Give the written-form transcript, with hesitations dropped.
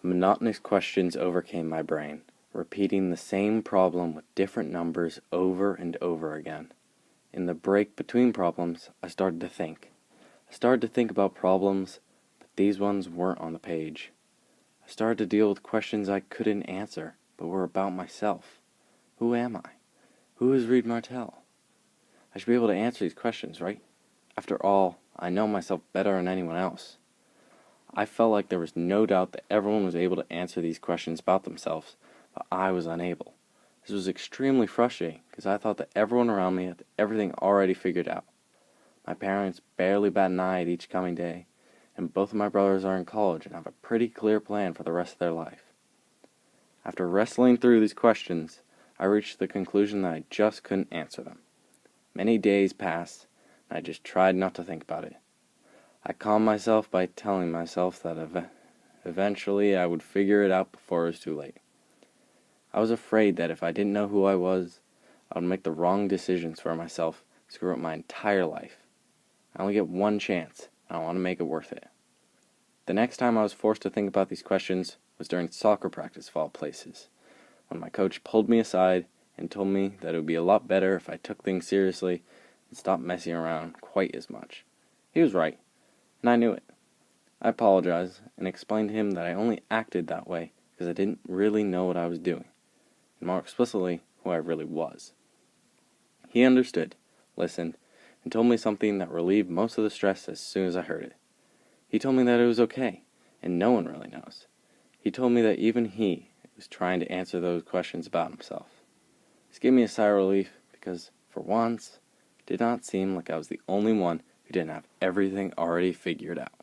Monotonous questions overcame my brain, repeating the same problem with different numbers over and over again. In the break between problems, I started to think. I started to think about problems, but these ones weren't on the page. I started to deal with questions I couldn't answer, but were about myself. Who am I? Who is Reed Martell? I should be able to answer these questions, right? After all, I know myself better than anyone else. I felt like there was no doubt that everyone was able to answer these questions about themselves, but I was unable. This was extremely frustrating because I thought that everyone around me had everything already figured out. My parents barely bat an eye at each coming day, and both of my brothers are in college and have a pretty clear plan for the rest of their life. After wrestling through these questions, I reached the conclusion that I just couldn't answer them. Many days passed, and I just tried not to think about it. I calmed myself by telling myself that eventually I would figure it out before it was too late. I was afraid that if I didn't know who I was, I would make the wrong decisions for myself, screw up my entire life. I only get one chance, and I want to make it worth it. The next time I was forced to think about these questions was during soccer practice of all places, when my coach pulled me aside and told me that it would be a lot better if I took things seriously and stopped messing around quite as much. He was right, and I knew it. I apologized and explained to him that I only acted that way because I didn't really know what I was doing, and more explicitly, who I really was. He understood, listened, and told me something that relieved most of the stress as soon as I heard it. He told me that it was okay, and no one really knows. He told me that even he was trying to answer those questions about himself. This gave me a sigh of relief because, for once, it did not seem like I was the only one who didn't have everything already figured out.